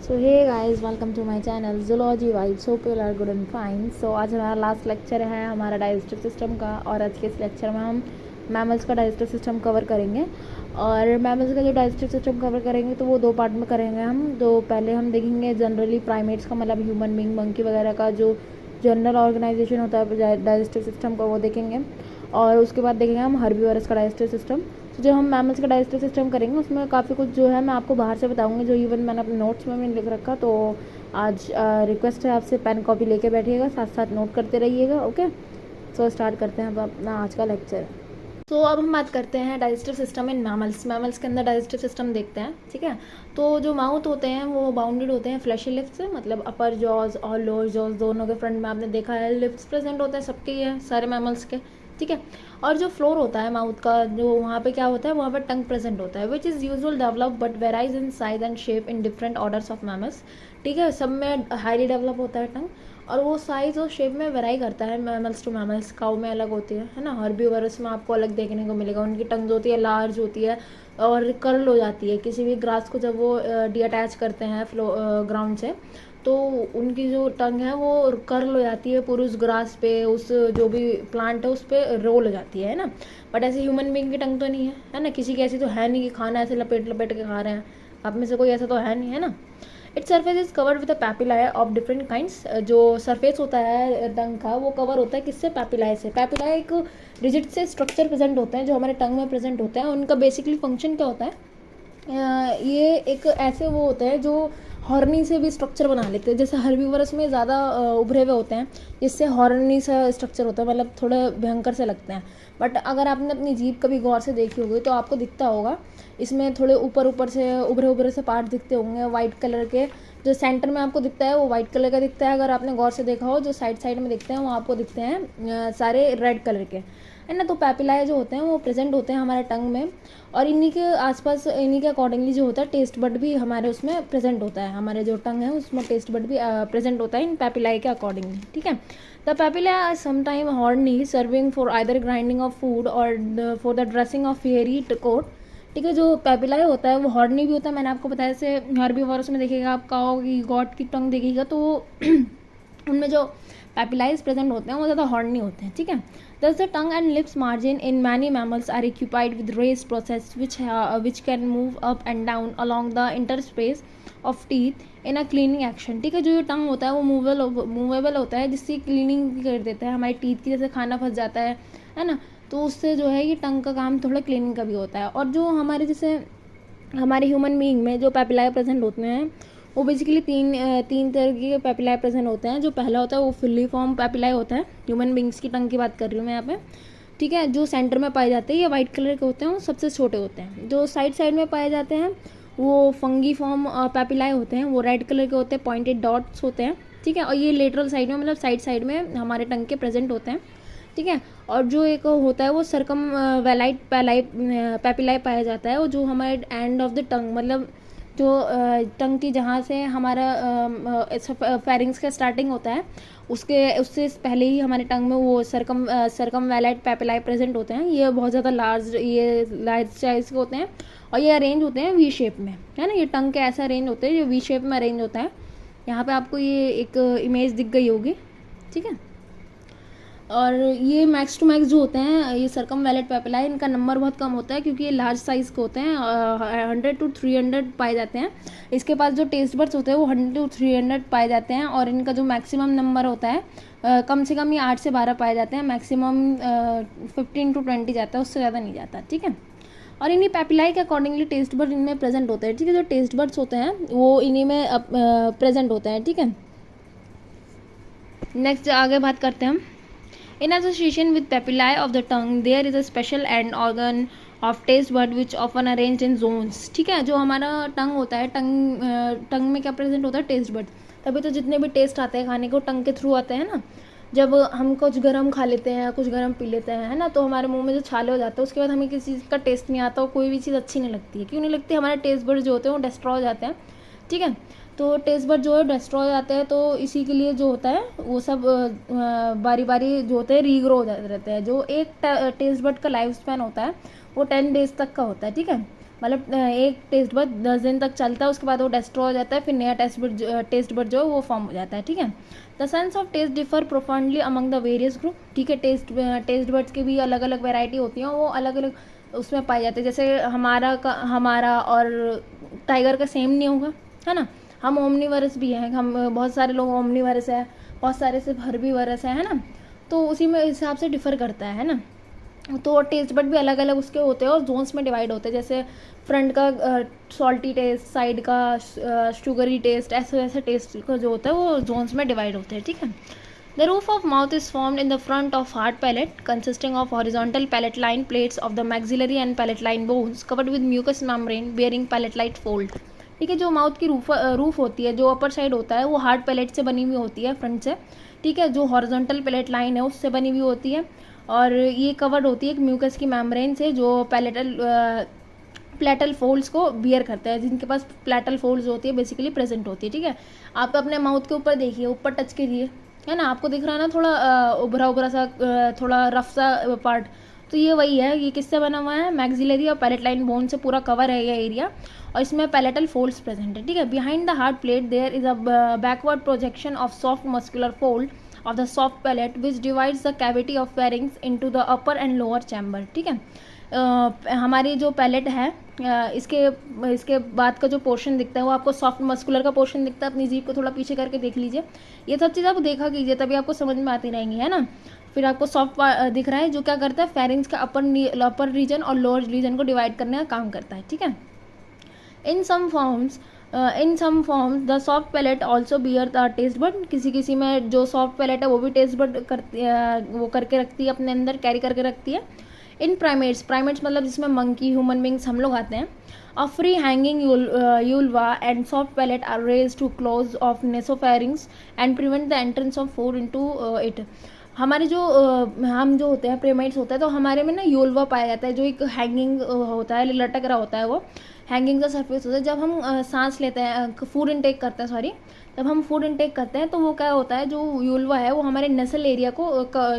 So hey guys, welcome to my channel Zoology Vibes. Hope you are good and fine. So आज हमारा last lecture है हमारा digestive system का, और आज के इस लेक्चर में हम मैमल्स का डाइजेस्टिव सिस्टम कवर करेंगे। और मैमल्स का जो डाइजेस्टिव सिस्टम कवर करेंगे तो वो दो पार्ट में करेंगे हम। तो पहले हम देखेंगे जनरली प्राइमेट्स का, मतलब ह्यूमन बींग, मंकी वगैरह का जो जनरल ऑर्गेनाइजेशन होता है डाइजेस्टिव सिस्टम का, वो देखेंगे। और उसके बाद देखेंगे हम हर्बीवोरस का डाइजेस्टिव सिस्टम। तो जो हम मैमल्स का डाइजेस्टिव सिस्टम करेंगे उसमें काफ़ी कुछ जो है मैं आपको बाहर से बताऊंगी, जो इवन मैंने अपने नोट्स में भी लिख रखा। तो आज रिक्वेस्ट है आपसे, पेन कॉपी लेके बैठिएगा, साथ साथ नोट करते रहिएगा। ओके, सो स्टार्ट करते हैं अब अपना आज का लेक्चर। तो अब हम बात करते हैं digestive system in mammals. Mammals के अंदर डाइजेस्टिव सिस्टम देखते हैं, ठीक है। तो जो माउथ होते हैं वो बाउंडेड होते हैं फ्लैशी लिप्स से, मतलब अपर जॉज और लोअर जॉज दोनों के फ्रंट में आपने देखा है लिप्स प्रेजेंट होते हैं, सबके ही है, सारे मैमल्स के, ठीक है। और जो फ्लोर होता है माउथ का, जो वहाँ पे क्या होता है, वहाँ पे टंग प्रेजेंट होता है, which is usual develop but varies in size and shape in different orders of mammals, ठीक है। सब में हाईली डेवलप होता है टंग, और वो साइज़ और शेप में वेराई करता है मैमल्स टू मैमल्स। काऊ में अलग होती है ना, हर्बीवोरस में आपको अलग देखने को मिलेगा। उनकी टंग होती है लार्ज होती है और कर्ल हो जाती है। किसी भी ग्रास को जब वो डीअटैच करते हैं ग्राउंड से, तो उनकी जो टंग है वो कर्ल हो जाती है पूरी उस ग्रास पे, उस जो भी प्लांट है उस पर रोल हो जाती है ना। बट ऐसे ह्यूमन बींग की टंग तो नहीं है ना, किसी की ऐसी तो है नहीं कि खाना ऐसे लपेट लपेट के खा रहे हैं। आप में से कोई ऐसा तो है नहीं, है ना। Its surface is covered with papillae of different kinds. जो सरफेस होता है टंग का वो कवर होता है किससे, पैपिलाई से। पैपिलाई एक रिजिड से स्ट्रक्चर प्रेजेंट होते हैं जो हमारे टंग में प्रेजेंट होते हैं। उनका बेसिकली फंक्शन क्या होता है, ये एक ऐसे वो होते हैं जो हॉर्नी से भी स्ट्रक्चर बना लेते हैं। जैसे हर्बीवोरस में ज़्यादा उभरे हुए होते हैं, जिससे हॉर्नी सा स्ट्रक्चर होता है, मतलब थोड़े भयंकर से लगते हैं। बट अगर आपने अपनी जीभ कभी गौर से देखी होगी तो आपको दिखता होगा, इसमें थोड़े ऊपर ऊपर से उभरे उभरे से पार्ट दिखते होंगे वाइट कलर के। जो सेंटर में आपको दिखता है वो वाइट कलर का दिखता है, अगर आपने गौर से देखा हो। जो साइड साइड में दिखते हैं वो आपको दिखते हैं सारे रेड कलर के, है ना। तो पैपिलाई जो होते हैं वो प्रेजेंट होते हैं हमारे टंग में, और इन्हीं के आसपास, इन्हीं के अकॉर्डिंगली जो होता है टेस्ट बड भी हमारे उसमें प्रेजेंट होता है। हमारे जो टंग है उसमें टेस्ट बड भी प्रेजेंट होता है इन पैपिलाई के अकॉर्डिंगली, ठीक है। The papillae are sometime horny, serving for either grinding of food और for the dressing of hairy coat, ठीक है। जो पैपिलाई होता है वो हॉर्नी भी होता है, मैंने आपको बताया। जैसे हर्बीवोरस में देखिएगा आप, काऊ की गॉट की टंग देखिएगा तो उनमें जो पैपिलाइज प्रेजेंट होते हैं वो ज़्यादा हॉर्नी होते हैं, ठीक है। Thus the tongue and lips margin in many mammals are occupied with raised process which can move up and down along the interspace of teeth in a cleaning action, ठीक है। जो ये टंग होता है वो मूवेबल होता है, जिससे क्लीनिंग कर देता है हमारी टीथ की। जैसे खाना फंस जाता है ना, तो उससे जो है ये टंग का काम थोड़ा क्लीनिंग का भी होता है। और जो हमारे जैसे हमारे ह्यूमन बीइंग में जो पैपिलाई प्रेजेंट होते हैं वो बेसिकली तीन तरह के पैपिलाई प्रेजेंट होते हैं। जो पहला होता है वो फुल्ली फॉर्म पैपिलाई होता है, ह्यूमन बींग्स की टंग की बात कर रही हूँ मैं यहाँ पे, ठीक है। जो सेंटर में पाए जाते हैं ये वाइट कलर के होते हैं, वो सबसे छोटे होते हैं। जो साइड साइड में पाए जाते हैं वो फंगी फॉर्म पैपिलाई होते हैं, वो रेड कलर के होते हैं, पॉइंटेड डॉट्स होते हैं, ठीक है। और ये लेटरल साइड में, मतलब साइड साइड में हमारे टंग के प्रेजेंट होते हैं, ठीक है। और जो एक होता है वो सरकम वेलाइट पैपिलाई पाया जाता है, वो जो हमारे एंड ऑफ द टंग, मतलब जो टंग की जहाँ से हमारा फेरिंग्स का स्टार्टिंग होता है उससे पहले ही हमारे टंग में वो सरकम वेलाइट पैपिलाई प्रेजेंट होते हैं। ये बहुत ज़्यादा लार्ज साइज के होते हैं और ये अरेंज होते हैं वी शेप में, है ना। ये टंग के ऐसा अरेंज होते हैं, जो वी शेप में अरेंज होता है। यहाँ पे आपको ये एक इमेज दिख गई होगी, ठीक है। और ये मैक्स टू मैक्स जो होते हैं ये सरकम वैलेट पैपिलाई, इनका नंबर बहुत कम होता है क्योंकि ये लार्ज साइज़ के होते हैं, 100 to 300 पाए जाते हैं। इसके पास जो टेस्ट बड्स होते हैं वो 100 to 300 पाए जाते हैं, और इनका जो मैक्सिमम नंबर होता है कम से कम ये 8 से 12 पाए जाते हैं, मैक्सिमम 15 to 20 जाता है, उससे ज़्यादा नहीं जाता, ठीक है। और इन्हीं पैपिलाई के अकॉर्डिंगली टेस्ट बड इनमें प्रेजेंट होते हैं, ठीक है। जो टेस्ट बड्स होते हैं वो इन्हीं में प्रेजेंट होते हैं, ठीक है। नेक्स्ट आगे बात करते हैं हम। In association with papillae of the tongue, there is a special end organ of taste bud which often arranged in zones, ठीक है। जो हमारा टंग होता है, टंग में क्या प्रेजेंट होता है, टेस्ट बड। तभी तो जितने भी टेस्ट आते हैं खाने को टंग के थ्रू आते हैं ना। जब हम कुछ गर्म खा लेते हैं, कुछ गर्म पी लेते हैं, है ना, तो हमारे मुंह में जो छाले हो जाते हैं उसके बाद हमें किसी चीज़ का टेस्ट नहीं आता, और कोई भी चीज़ अच्छी नहीं लगती है। क्यों नहीं लगती, हमारे टेस्ट बड जो होते हैं वो डिस्ट्रॉय हो जाते हैं, ठीक है। तो टेस्ट बड जो है डिस्ट्रॉय हो जाते हैं, तो इसी के लिए जो होता है वो सब बारी बारी जो होते हैं रीग्रो हो जाते रहते हैं। जो एक टेस्ट बड का लाइफ स्पैन होता है वो 10 days तक का होता है, ठीक है। मतलब एक टेस्ट बड 10 दिन तक चलता है, उसके बाद वो डिस्ट्रॉय हो जाता है, फिर नया टेस्ट बड जो है वो फॉर्म हो जाता है, ठीक है। The sense of taste differ profoundly among the various group, ठीक है। टेस्ट बड्स की भी अलग अलग वेराइटी होती हैं, वो अलग अलग उसमें पाई जाती है। जैसे हमारा और टाइगर का सेम नहीं होगा, है ना। हम ओमनीवरस भी हैं, हम बहुत सारे लोग ओमनीवरस है, बहुत सारे सिर्फ हर्बीवरस है ना। तो उसी में हिसाब से डिफ़र करता है ना। तो टेस्ट बड भी अलग अलग उसके होते हैं और जोन्स में डिवाइड होते हैं। जैसे फ्रंट का सॉल्टी टेस्ट, साइड का शुगरी टेस्ट, ऐसे वैसे टेस्ट का जो होता है वो जोन्स में डिवाइड होते हैं, ठीक है। The roof of mouth is formed in the front of hard palate, consisting of horizontal palate line plates of the maxillary and palate line bones covered with mucous membrane bearing palate fold, ठीक है। जो mouth की roof होती है, जो upper side होता है वो हार्ड पैलेट से बनी हुई होती है फ्रंट से, ठीक है। जो हॉरिजॉन्टल पैलेट लाइन है उससे बनी हुई होती है, और ये कवर्ड होती है एक म्यूकस की मेम्ब्रेन से जो प्लेटल फोल्ड्स को बियर करता है, जिनके पास प्लेटल फोल्ड्स होती है बेसिकली प्रेजेंट होती है, ठीक है। आप अपने माउथ के ऊपर देखिए, ऊपर टच कीजिए, है ना, आपको दिख रहा है ना थोड़ा उभरा उभरा सा, थोड़ा रफ सा पार्ट, तो ये वही है। ये किससे बना हुआ है? मैक्सिलरी और पैलेट लाइन बोन से पूरा कवर है ये एरिया, और इसमें पैलेटल फोल्ड्स प्रेजेंट है, ठीक है। Behind the hard plate there is a backward projection of soft muscular fold of the soft palate which divides the cavity of pharynx into the upper and lower chamber, ठीक है। हमारी जो palette है, इसके बाद का जो पोर्शन दिखता है वो आपको सॉफ्ट मस्कुलर का पोर्शन दिखता है। अपनी जीभ को थोड़ा पीछे करके देख लीजिए, ये सब चीज़ आप देखा कीजिए, तभी आपको समझ में आती रहेंगी, है ना। फिर आपको सॉफ्ट दिख रहा है जो क्या करता है, फेरिंग्स का अपर रीजन और लोअर रीजन को डिवाइड करने का काम करता है, ठीक है। In some forms the soft palate also bear the taste bud, किसी में जो सॉफ्ट पैलेट है वो भी टेस्ट बड वो करके रखती है, अपने अंदर कैरी करके रखती है। इन प्राइमेट्स मतलब जिसमें मंकी, ह्यूमन बींग्स हम लोग आते हैं, a free hanging uvula and soft palate are raise to close off nasopharynx and prevent the entrance of food into it. हमारे जो हम जो होते हैं प्रेमाइट्स होता है, तो हमारे में ना यूल्वा पाया जाता है, जो एक हैंगिंग होता है, लटक रहा होता है, वो हैंगिंग का सरफेस होता है। जब हम सांस लेते हैं, फूड इनटेक करते हैं, जब हम फूड इनटेक करते हैं तो वो क्या होता है, जो यूल्वा है वो हमारे नसल एरिया को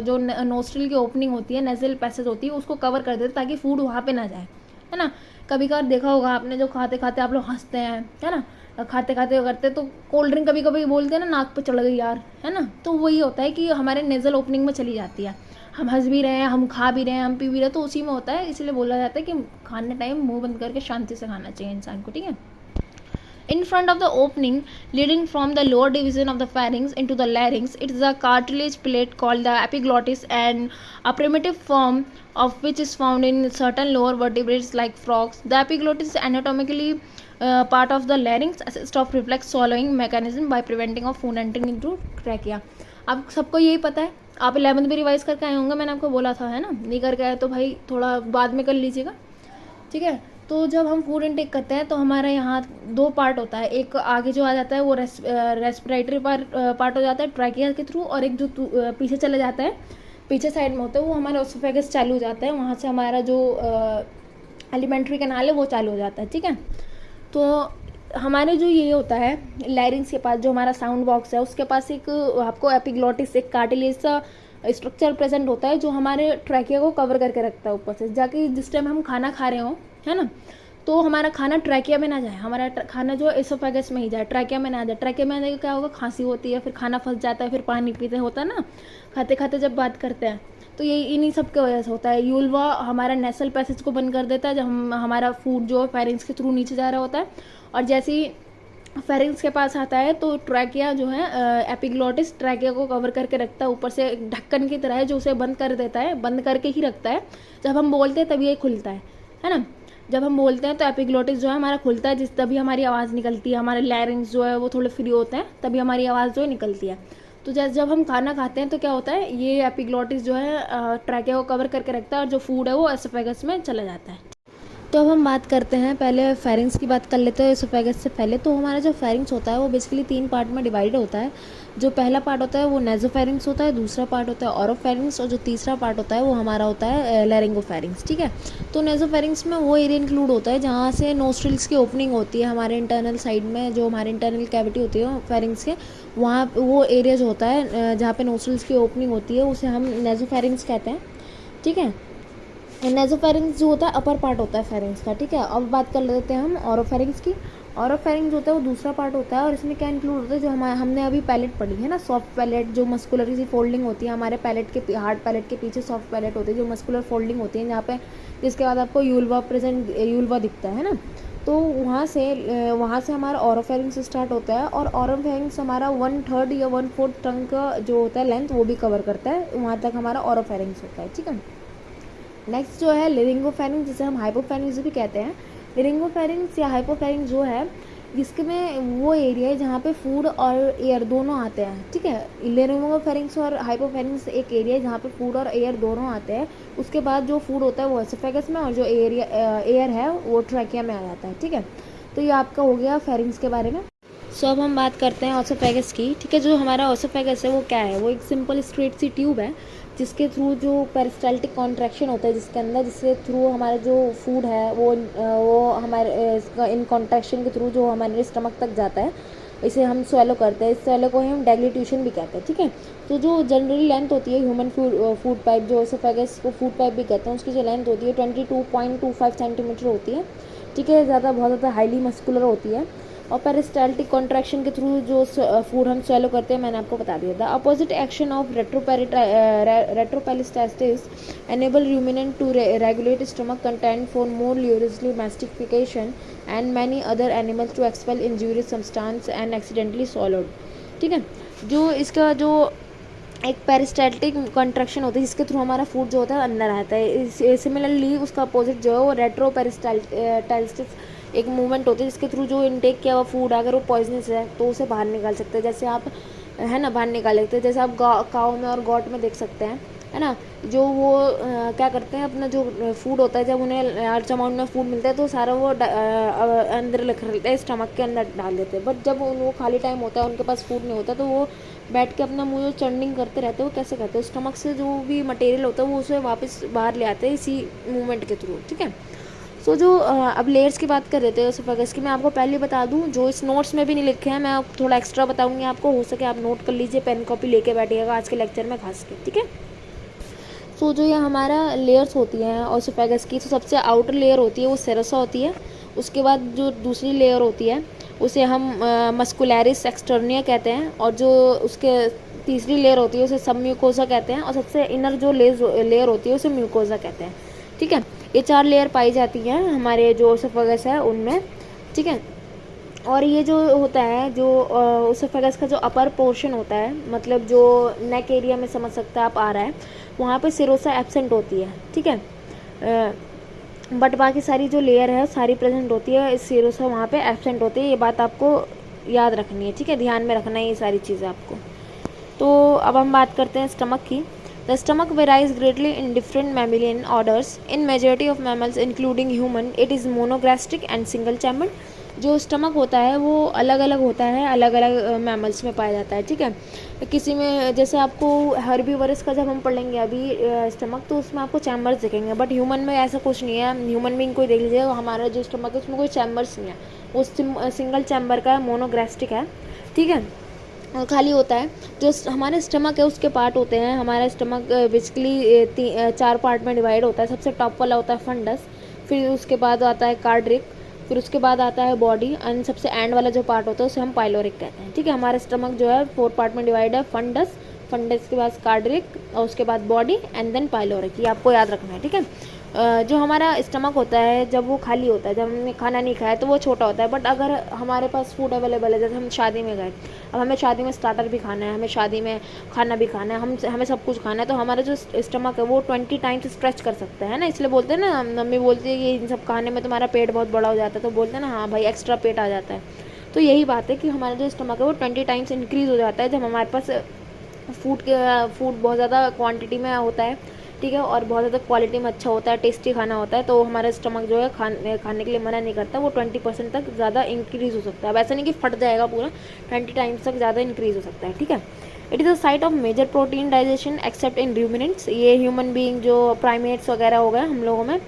जो नोस्ट्रिल की ओपनिंग होती है, नसल पैसेज होती है, उसको कवर कर देते ताकि फूड वहाँ पे ना जाए, है ना। कभी कभार देखा होगा आपने, जो खाते खाते आप लोग हंसते हैं, है ना, खाते खाते करते तो कोल्ड ड्रिंक कभी कभी बोलते हैं ना, नाक पे चढ़ गई यार, है ना। तो वही होता है कि हमारे नेजल ओपनिंग में चली जाती है, हम हंस भी रहे हैं, हम खा भी रहे हैं, हम पी भी रहे हैं, तो उसी में होता है। इसलिए बोला जाता है कि खाने टाइम मुंह बंद करके शांति से खाना चाहिए इंसान को, ठीक है। In front of the opening leading from the lower division of the pharynx into the larynx, it is a cartilage plate called the epiglottis, and a primitive form of which is found in certain lower vertebrates like frogs. The epiglottis is anatomically part of the larynx, assist of reflex swallowing mechanism by preventing of food entering into trachea. आप सबको यही पता है, आप 11th भी revise करके आए होंगे, मैंने आपको बोला था, है ना। नहीं करके आए तो भाई थोड़ा बाद में कर लीजिएगा, ठीक है। तो जब हम फूड इनटेक करते हैं तो हमारा यहाँ दो पार्ट होता है, एक आगे जो आ जाता है वो रेस्पिरेटरी पार्ट हो जाता है ट्रैकिया के थ्रू, और एक जो पीछे चले जाता है, पीछे साइड में होता है, वो हमारा ओसोफेगस चालू हो जाता है, वहाँ से हमारा जो एलिमेंट्री कैनाल है वो चालू हो जाता है, ठीक है। तो हमारे जो ये होता है लैरिंग्स के पास, जो हमारा साउंड बॉक्स है उसके पास एक आपको एपिग्लॉटिस, एक कार्टिलेज सा स्ट्रक्चर प्रेजेंट होता है, जो हमारे ट्रैकिया को कवर करके रखता है ऊपर से, जाके जिस टाइम हम खाना खा रहे हो, है ना, तो हमारा खाना ट्रैकिया में ना जाए, हमारा खाना जो एसोफेगस में ही जाए, ट्रैकिया में ना जाए। ट्रैकिया में आने क्या होगा, खांसी होती है, फिर खाना फंस जाता है, फिर पानी पीते होता है ना, खाते खाते जब बात करते हैं, तो ये इन्हीं सब की वजह से होता है। यूल्वा हमारा नेसल पैसेज को बंद कर देता है जब हमारा फूड जो फेरिंग्स के थ्रू नीचे जा रहा होता है, और जैसे ही फेरिंग्स के पास आता है तो ट्रैकिया जो है एपिग्लॉटिस ट्रैकिया को कवर करके रखता है, ऊपर से ढक्कन की तरह है जो उसे बंद कर देता है, बंद करके ही रखता है। जब हम बोलते हैं तभी ये खुलता है ना। जब हम बोलते हैं तो एपिग्लॉटिस जो है हमारा खुलता है, तभी हमारी आवाज़ निकलती है, हमारे लैरिंग्स जो है वो थोड़े फ्री होते हैं, तभी हमारी आवाज़ जो है निकलती है। तो जब हम खाना खाते हैं तो क्या होता है, ये एपिग्लॉटिस जो है ट्रैकिया को कवर करके रखता है, और जो फूड है वो एसोफेगस में चला जाता है। तो अब हम बात करते हैं, पहले फेरिंग्स की बात कर लेते हैं एसोफेगस से पहले। तो हमारा जो फेरिंग्स होता है वो बेसिकली 3 पार्ट में डिवाइड होता है। जो पहला पार्ट होता है वो नेजोफेरिंग्स होता है, दूसरा पार्ट होता है ऑरोफेरिंग्स, और जो तीसरा पार्ट होता है वो हमारा होता है लैरिंगोफेरिंग्स, ठीक है। तो नेजोफेरिंग्स में वो एरिया इंक्लूड होता है जहाँ से नोस्ट्रिल्स की ओपनिंग होती है, हमारे इंटरनल साइड में जो हमारे इंटरनल कैविटी होती है फेरिंग्स के, वहाँ वो एरिया जो होता है जहाँ पे नोस्ट्रिल्स की ओपनिंग होती है उसे हम नेजोफेरिंग्स कहते हैं, ठीक है। नेजोफेरिंग्स जो होता है अपर पार्ट होता है फेरिंग्स का, ठीक है। अब बात कर लेते हैं हम ऑरोफेरिंग्स की। ऑरोफेरिंग्स होता है वो दूसरा पार्ट होता है और इसमें क्या इंक्लूड होता है, जो हमने अभी पैलेट पढ़ी है ना, सॉफ्ट पैलेट, जो मस्कुलर सी फोल्डिंग होती है हमारे पैलेट के, हार्ड पैलेट के पीछे सॉफ्ट पैलेट होती है, जो मस्कुलर फोल्डिंग होती है जहाँ पे, जिसके बाद आपको यूल्वा दिखता है ना, तो वहाँ से हमारा ऑरोफेरिंग्स स्टार्ट होता है। और ऑरोफेरिंग्स हमारा 1/3 या 1/4 टंग का जो होता है लेंथ वो भी कवर करता है, वहाँ तक हमारा ऑरोफेरिंग्स होता है, ठीक है। नेक्स्ट जो है लिरिंगोफेरिंग्स, जिसे हम हाइपोफेरिंग्स भी कहते हैं। लिरिंगोफेरिंग्स या हाइपोफेरिंग्स जो है, जिसके में वो एरिया है जहाँ पे फूड और एयर दोनों आते हैं, ठीक है। लिरिंगोफेरिंग्स और हाइपोफेरिंग्स एक एरिया है जहाँ पे फूड और एयर दोनों आते हैं। उसके बाद जो फूड होता है वो एसोफेगस में, और जो एयर है वो ट्रैकिया में आ जाता है, ठीक है। तो ये आपका हो गया फेरिंग्स के बारे में। सो अब हम बात करते हैं ओसोफेगस की, ठीक है। जो हमारा ओसोफेगस है वो क्या है, वो एक सिंपल स्ट्रेट सी ट्यूब है जिसके थ्रू जो पेरिस्टाल्टिक कॉन्ट्रैक्शन होता है जिसके अंदर, जिसके थ्रू हमारा जो फूड है वो हमारे इन कॉन्ट्रैक्शन के थ्रू जो हमारे स्टमक तक जाता है, इसे हम स्वेलो करते हैं। इस स्वेलो को हम डेग्लूटिशन भी कहते हैं, ठीक है। तो जो जनरली लेंथ होती है ह्यूमन फूड पाइप, जो ओसोफेगस को फूड पाइप भी कहते हैं, उसकी जो लेंथ होती है 22.25 सेंटीमीटर होती है, ठीक है। बहुत ज़्यादा हाईली मस्कुलर होती है। और पेरिस्टाल्टिक कॉन्ट्रैक्शन के थ्रू जो फूड हम स्वेलो करते हैं, मैंने आपको बता दिया था। Opposite action of retroperistalsis enable ruminant to regulate stomach content for more leisurely mastication and many other animals to expel injurious substance and accidentally swallowed, ठीक है। जो इसका जो एक पेरिस्टाल्टिक कंट्रैक्शन होती है जिसके थ्रू हमारा फूड जो होता है अंदर आता है। सिमिलरली उसका अपोजिट जो है वो रेट्रोपेरिस्टाल्टिस एक मूवमेंट होती है जिसके थ्रू जो इनटेक किया हुआ फूड अगर वो पॉइजनस है तो उसे बाहर निकाल सकते हैं। जैसे आप है ना बाहर निकाल लेते हैं, जैसे आप काऊ में और गॉट में देख सकते हैं, है ना। जो वो क्या करते हैं, अपना जो फूड होता है, जब उन्हें लार्ज अमाउंट में फूड मिलता है तो सारा वो अंदर रख लेते हैं, स्टमक के अंदर डाल देते हैं। बट जब वो खाली टाइम होता है, उनके पास फूड नहीं होता, तो वो बैठ के अपना मुँह चर्निंग करते रहते हैं। वो कैसे करते हैं, स्टमक से जो भी मटेरियल होता है वो उसे वापस बाहर ले आते हैं इसी मूवमेंट के थ्रू, ठीक है। सो जो अब लेयर्स की बात कर रहे थे ओसोफेगस की, मैं आपको पहले बता दूं, जो इस नोट्स में भी नहीं लिखे हैं, मैं थोड़ा एक्स्ट्रा बताऊंगी आपको, हो सके आप नोट कर लीजिए, पेन कॉपी लेके बैठिएगा आज के लेक्चर में खास के, ठीक है। सो जो ये हमारा लेयर्स होती हैं ओसोफेगस की, तो सबसे आउटर लेयर होती है वो सेरोसा होती है। उसके बाद जो दूसरी लेयर होती है उसे हम मस्कुलैरिस एक्सटर्निया कहते हैं, और जो उसके तीसरी लेयर होती है उसे सब म्यूकोसा कहते हैं, और सबसे इनर जो लेयर होती है उसे म्यूकोसा कहते हैं, ठीक है। ये 4 लेयर पाई जाती हैं हमारे जो ओसोफेगस है उनमें, ठीक है। और ये जो होता है, जो ओसोफेगस का जो अपर पोर्शन होता है, मतलब जो नेक एरिया में समझ सकते हैं आप आ रहा है, वहाँ पे सिरोसा एब्सेंट होती है, ठीक है। बट बाकी सारी जो लेयर है सारी प्रेजेंट होती है, इस सिरोसा वहाँ पे एब्सेंट होती है। ये बात आपको याद रखनी है, ठीक है, ध्यान में रखना है ये सारी चीज़ें आपको। तो अब हम बात करते हैं स्टमक की। The stomach varies greatly in different mammalian orders. In majority of mammals, including human, it is monogastric and single chambered. जो स्टमक होता है वो अलग अलग होता है, अलग अलग मैमल्स में पाया जाता है, ठीक है। किसी में जैसे आपको हर्बीवरस का जब हम पढ़ेंगे अभी स्टमक, तो उसमें आपको चैम्बर्स दिखेंगे, बट ह्यूमन में ऐसा कुछ नहीं है। ह्यूमन बीइंग कोई देख लीजिए, हमारा जो स्टमक है उसमें कोई चैम्बर्स नहीं है, वो सिंगल चैम्बर का है, मोनोग्रास्टिक है, ठीक है, और खाली होता है। जो हमारे स्टमक है उसके पार्ट होते हैं, हमारा स्टमक बेसिकली 4 पार्ट में डिवाइड होता है। सबसे टॉप वाला होता है फंडस, फिर उसके बाद आता है कार्ड्रिक, फिर उसके बाद आता है बॉडी, एंड सबसे एंड वाला जो पार्ट होता है उसे हम पाइलोरिक कहते हैं, ठीक है। हमारा स्टमक जो है 4 पार्ट में डिवाइड है, फंडस के बाद कार्ड्रिक, और उसके बाद बॉडी, एंड देन पाइलोरिक, ये आपको याद रखना है, ठीक है। जो हमारा स्टमक होता है जब वो खाली होता है, जब हमने खाना नहीं खाया तो वो छोटा होता है, बट अगर हमारे पास फूड अवेलेबल है, जैसे हम शादी में गए, अब हमें शादी में स्टार्टर भी खाना है, हमें शादी में खाना भी खाना है, हमें सब कुछ खाना है, तो हमारा जो स्टमक है वो 20 टाइम्स स्ट्रेच कर सकता है ना। इसलिए बोलते हैं ना, मम्मी बोलती है कि इन सब खाने में तुम्हारा पेट बहुत बड़ा हो जाता है, तो बोलते हैं ना हाँ भाई एक्स्ट्रा पेट आ जाता है। तो यही बात है कि हमारा जो स्टमक है वो 20 टाइम्स इंक्रीज़ हो जाता है जब हमारे पास फूड बहुत ज़्यादा क्वांटिटी में होता है, ठीक है, और बहुत ज़्यादा क्वालिटी में अच्छा होता है, टेस्टी खाना होता है, तो हमारा स्टमक जो है खाने के लिए मना नहीं करता, वो 20% तक ज़्यादा इंक्रीज़ हो सकता है। अब ऐसा नहीं कि फट जाएगा पूरा, 20 टाइम्स तक ज़्यादा इंक्रीज़ हो सकता है, ठीक है। It is a site of major protein digestion except in ruminants, ये ह्यूमन बीइंग जो प्राइमेट्स वगैरह हो गए हम लोगों में,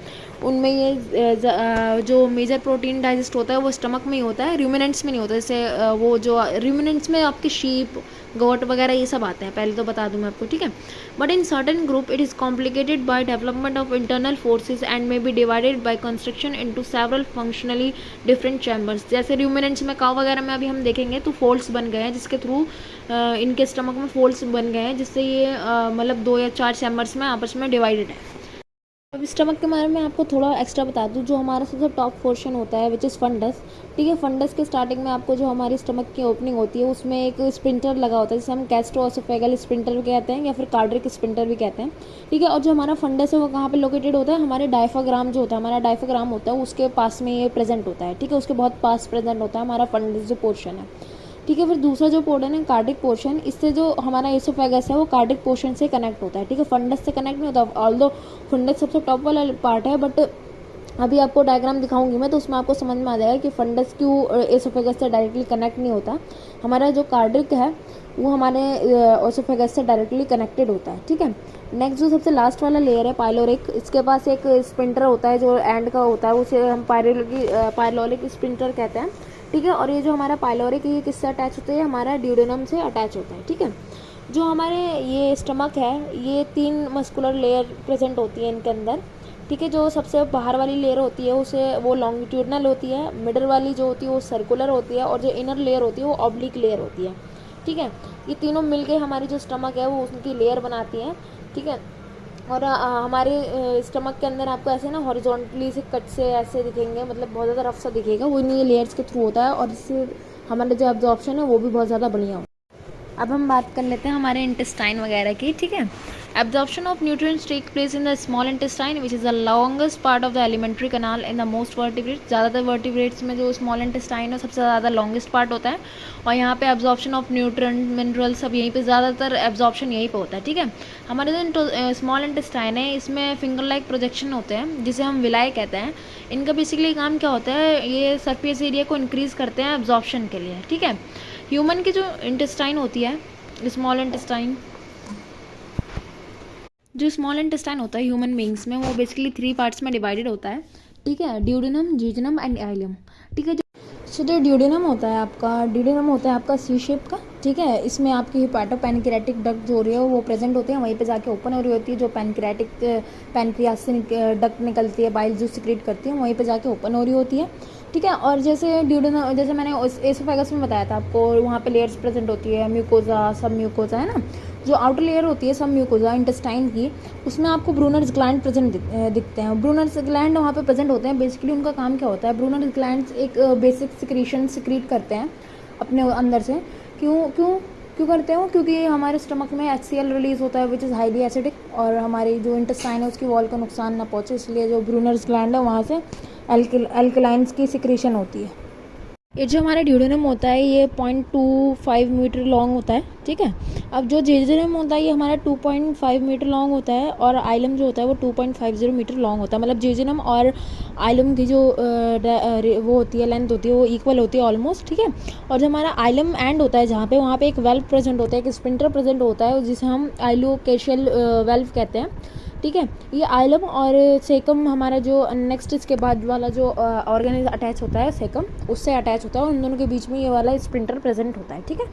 उनमें ये जो मेजर प्रोटीन डाइजेस्ट होता है वो स्टमक में ही होता है, रूमिनेंट्स में नहीं होता। जैसे वो जो रूमिनेंट्स में आपके शीप, गोट वगैरह ये सब आते हैं, पहले तो बता दूं मैं आपको, ठीक है। But in certain group it is complicated by development of internal forces and may be divided by construction into several functionally different chambers. जैसे रूमिनेंट्स में, काव वगैरह में अभी हम देखेंगे तो फोल्ड्स बन गए हैं, जिसके थ्रू इनके स्टमक में फोल्ड्स बन गए हैं, जिससे ये मतलब 2 या 4 चैम्बर्स में आपस में डिवाइडेड है। अब स्टमक के बारे में आपको थोड़ा एक्स्ट्रा बता दूं, जो हमारा सबसे टॉप पोर्शन होता है विच इज़ फंडस, ठीक है। फंडस के स्टार्टिंग में आपको जो हमारी स्टमक की ओपनिंग होती है उसमें एक स्प्रिंटर लगा होता है, जिसे हम गैस्ट्रोएसोफेगल स्प्रिंटर भी कहते हैं या फिर कार्डिक स्प्रिंटर भी कहते हैं, ठीक है। और जो हमारा फंडस है वो कहाँ पे लोकेटेड होता है, हमारे डायफ्राम जो होता है, हमारा डायफ्राम होता है उसके पास में ये प्रेजेंट होता है, ठीक है। उसके बहुत पास प्रेजेंट होता है हमारा फंडस जो पोर्शन है, ठीक है। फिर दूसरा जो पोर्शन है कार्डिक पोर्शन, इससे जो हमारा एसोफेगस है वो कार्डिक पोर्शन से कनेक्ट होता है, ठीक है। फंडस से कनेक्ट नहीं होता, ऑल्दो फंडस सबसे टॉप वाला पार्ट है, बट अभी आपको डायग्राम दिखाऊंगी मैं तो उसमें आपको समझ में आ जाएगा कि फंडस क्यों एसोफेगस से डायरेक्टली कनेक्ट नहीं होता। हमारा जो कार्डिक है वो हमारे एसोफेगस से डायरेक्टली कनेक्टेड होता है, ठीक है। नेक्स्ट जो सबसे लास्ट वाला लेयर है पाइलोरिक, इसके पास एक स्प्रिंटर होता है जो एंड का होता है, उसे हम पाइलोरिक स्प्रिंटर कहते हैं, ठीक है। और ये जो हमारा पाइलोरिक ये किससे अटैच होता है, हमारा ड्यूडेनम से अटैच होता है, ठीक है। जो हमारे ये स्टमक है ये 3 मस्कुलर लेयर प्रेजेंट होती है इनके अंदर, ठीक है। जो सबसे बाहर वाली लेयर होती है उसे वो लॉन्गिट्यूडनल होती है, मिडल वाली जो होती है वो सर्कुलर होती है, और जो इनर लेयर होती है वो ऑब्लिक लेयर होती है, ठीक है। ये तीनों मिलके हमारी जो स्टमक है वो उसकी लेयर बनाती हैं, ठीक है। और हमारे स्टमक के अंदर आपको ऐसे ना हॉरिजॉन्टली से कट से ऐसे दिखेंगे, मतलब बहुत ज़्यादा रफ सा दिखेगा, वो इन्हीं लेयर्स के थ्रू होता है, और इससे हमारा जो एब्जॉर्प्शन है वो भी बहुत ज़्यादा बढ़िया हो। अब हम बात कर लेते हैं हमारे इंटेस्टाइन वगैरह की, ठीक है। Absorption of nutrients take place in the small intestine which is the longest part of the alimentary canal in the most vertebrates. ज़्यादातर वर्टिब्रेट्स में जो स्मॉल इंटेस्टाइन है सबसे ज़्यादा लॉन्गेस्ट पार्ट होता है, और यहाँ पे एब्जॉर्प्शन ऑफ न्यूट्रिएंट मिनरल सब यहीं पे ज़्यादातर एब्जॉर्प्शन यहीं पे होता है, ठीक है। हमारे जो स्मॉल इंटेस्टाइन है इसमें फिंगर लाइक प्रोजेक्शन होते हैं जिसे हम विलाई कहते हैं। इनका बेसिकली काम क्या होता है, ये सरफेस एरिया को इंक्रीज़ करते हैं एब्जॉर्प्शन के लिए, ठीक है। ह्यूमन की जो इंटेस्टाइन होती है, स्मॉल इंटेस्टाइन, जो स्मॉल इंटेस्टाइन होता है ह्यूमन बींग्स में, वो बेसिकली 3 पार्ट्स में डिवाइडेड होता है, ठीक है। ड्यूडेनम, जीजनम एंड आइलम, ठीक है। जो ड्यूडेनम होता है आपका सी शेप का, ठीक है। इसमें आपकी हिपैटोपैनक्रियाटिक डक्ट जो हो रही है वो प्रेजेंट होते हैं, वहीं पे जाके ओपन हो रही होती है। जो पैनक्रियास से डक्ट निकलती है, बाइल जो सिक्रेट करती है वहीं पे जाके ओपन हो रही होती है, ठीक है। और जैसे जैसे मैंने एसोफेगस में बताया था आपको, वहाँ पे लेयर्स प्रेजेंट होती है, म्यूकोजा, सब म्यूकोजा है ना। जो आउटर लेयर होती है सब म्यूकोजा इंटेस्टाइन की, उसमें आपको ब्रूनर्स ग्लैंड प्रेजेंट दिखते हैं। ब्रूनर्स ग्लैंड वहाँ पे प्रेजेंट होते हैं। बेसिकली उनका काम क्या होता है, ब्रूनर्स ग्लैंड एक बेसिक सिक्रीशन सिक्रीट करते हैं अपने अंदर से। क्यों क्यों क्यों करते हैं वो, क्योंकि हमारे स्टमक में HCl रिलीज होता है विच इज़ हाईली एसिडिक, और हमारी जो इंटेस्टाइन है उसकी वॉल को नुकसान ना पहुँचे, इसलिए जो ब्रूनर्स ग्लैंड है वहाँ से एल्कलाइंस की सिक्रीशन होती है। ये जो हमारा ड्यूडेनम होता है ये 0.25 मीटर लॉन्ग होता है, ठीक है। अब जो जेजुनम होता है ये हमारा 2.5 मीटर लॉन्ग होता है, और आइलम जो होता है वो 2.50 मीटर लॉन्ग होता है। मतलब जेजुनम और आइलम की जो वो होती है, लेंथ होती है, वो इक्वल होती है ऑलमोस्ट, ठीक है। और जो हमारा आइलम एंड होता है जहाँ पे, वहाँ पे एक वेल्व प्रेजेंट होता है, एक स्पिंटर प्रेजेंट होता है, जिसे हम आइलोकेशियल वेल्व कहते हैं, ठीक है। ये आइलम और सेकम हमारा जो नेक्स्ट इसके बाद वाला जो ऑर्गन अटैच होता है, सेकम उससे अटैच होता है, उन दोनों के बीच में ये वाला स्प्रिंटर प्रेजेंट होता है, ठीक है।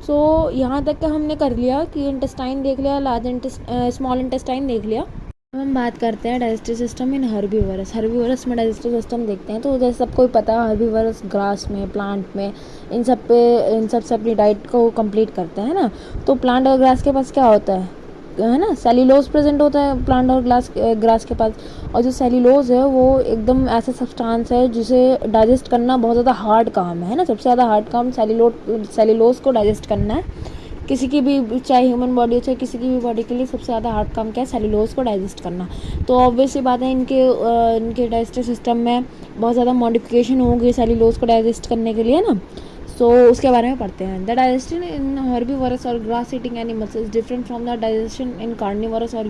सो यहाँ तक का हमने कर लिया कि इंटेस्टाइन देख लिया, स्मॉल इंटेस्टाइन देख लिया। अब हम बात करते हैं डाइजेस्टिव सिस्टम इन हर्बीवरस में डाइजेस्टिव सिस्टम देखते हैं। तो जैसे सबको ही पता है हर्बीवरस ग्रास में, प्लांट में, इन सब से अपनी डाइट को कंप्लीट करते हैं ना। तो प्लांट और ग्रास के पास क्या होता है ना, सेल्यूलोज प्रेजेंट होता है प्लांट और ग्रास के पास। और जो सेल्यूलोज है वो एकदम ऐसा सब्सटेंस है जिसे डाइजेस्ट करना बहुत ज़्यादा हार्ड काम है ना। सबसे ज़्यादा हार्ड काम सेल्यूलोज को डाइजेस्ट करना है, किसी की भी, चाहे ह्यूमन बॉडी हो चाहे किसी की भी बॉडी के लिए सबसे ज़्यादा हार्ड काम क्या है, सेल्यूलोज को डाइजेस्ट करना। तो ऑब्वियस ही बात है इनके डाइजेस्टिव सिस्टम में बहुत ज़्यादा मॉडिफिकेशन होगी सेल्यूलोज को डाइजेस्ट करने के लिए ना। सो उसके बारे में पढ़ते हैं। द डाइजेशन इन हर्बीवरस और grass eating animals is different from the digestion in carnivorous और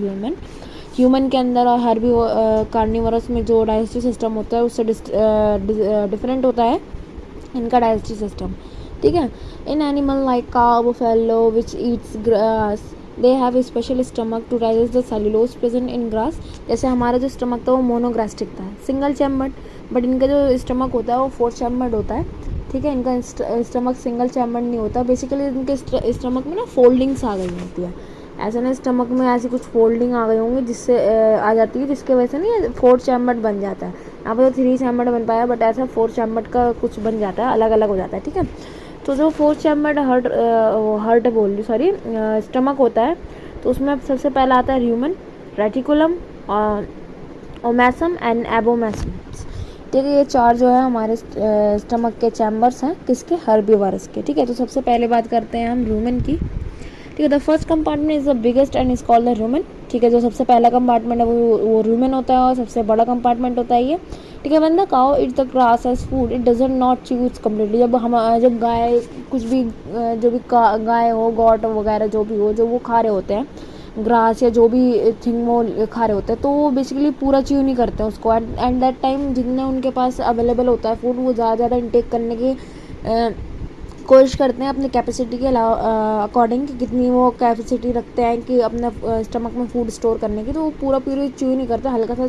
ह्यूमन के अंदर और कार्निवरस में जो डाइजेस्टिव सिस्टम होता है उससे डिफरेंट होता है इनका डाइजेस्टिव सिस्टम, ठीक है। In animal like cow, buffalo which eats grass they have special stomach to digest the cellulose present in grass. जैसे हमारा जो स्टमक था वो मोनोग्रास्टिक था, सिंगल चैम्बर्ड, बट इनका जो स्टमक होता है वो 4 चैम्बर्ड होता है, ठीक है। इनका स्टमक सिंगल चैम्बर्ड नहीं होता। बेसिकली इनके स्टमक में ना फोल्डिंग्स आ गई होती है, ऐसा ना स्टमक में ऐसी कुछ फोल्डिंग आ गई होंगी जिससे आ जाती है, जिसके वजह से नहीं 4 चैम्बर्ड बन जाता है। यहाँ पर तो 3 चैम्बर्ड बन पाया, बट ऐसा 4 चैम्बर्ड का कुछ बन जाता है, अलग अलग हो जाता है, ठीक है। तो जो 4 चैम्बर्ड हार्ट बोल रही सॉरी स्टमक होता है, तो उसमें सबसे पहला आता है र्यूमन, रेटिकुलम, ओमैसम एंड एबोमैसम, ठीक है। ये 4 जो है हमारे स्टमक के चैम्बर्स हैं, किसके, हर्बीवोरस के, ठीक है। तो सबसे पहले बात करते हैं हम र्यूमन की, ठीक है। The first compartment is the biggest and is called the र्यूमन, ठीक है। जो सबसे पहला कंपार्टमेंट है वो र्यूमन होता है और सबसे बड़ा कंपार्टमेंट होता है ये, ठीक है। When the cow eats the grass as food it doesn't not chew its completely. जब गाय कुछ भी जो भी गाय हो, गॉट वगैरह जो भी हो, जो वो खा रहे होते हैं ग्रास या जो भी थिंग वो खा रहे होते हैं, तो वो बेसिकली पूरा च्यू नहीं करते हैं उसको। एट दैट टाइम जितना उनके पास अवेलेबल होता है फूड, वो ज़्यादा इंटेक करने की कोशिश करते हैं अपनी कैपेसिटी के अकॉर्डिंग, कि कितनी वो कैपेसिटी रखते हैं कि अपना स्टमक में फूड स्टोर करने की। तो वो पूरा च्यू नहीं करते, हल्का सा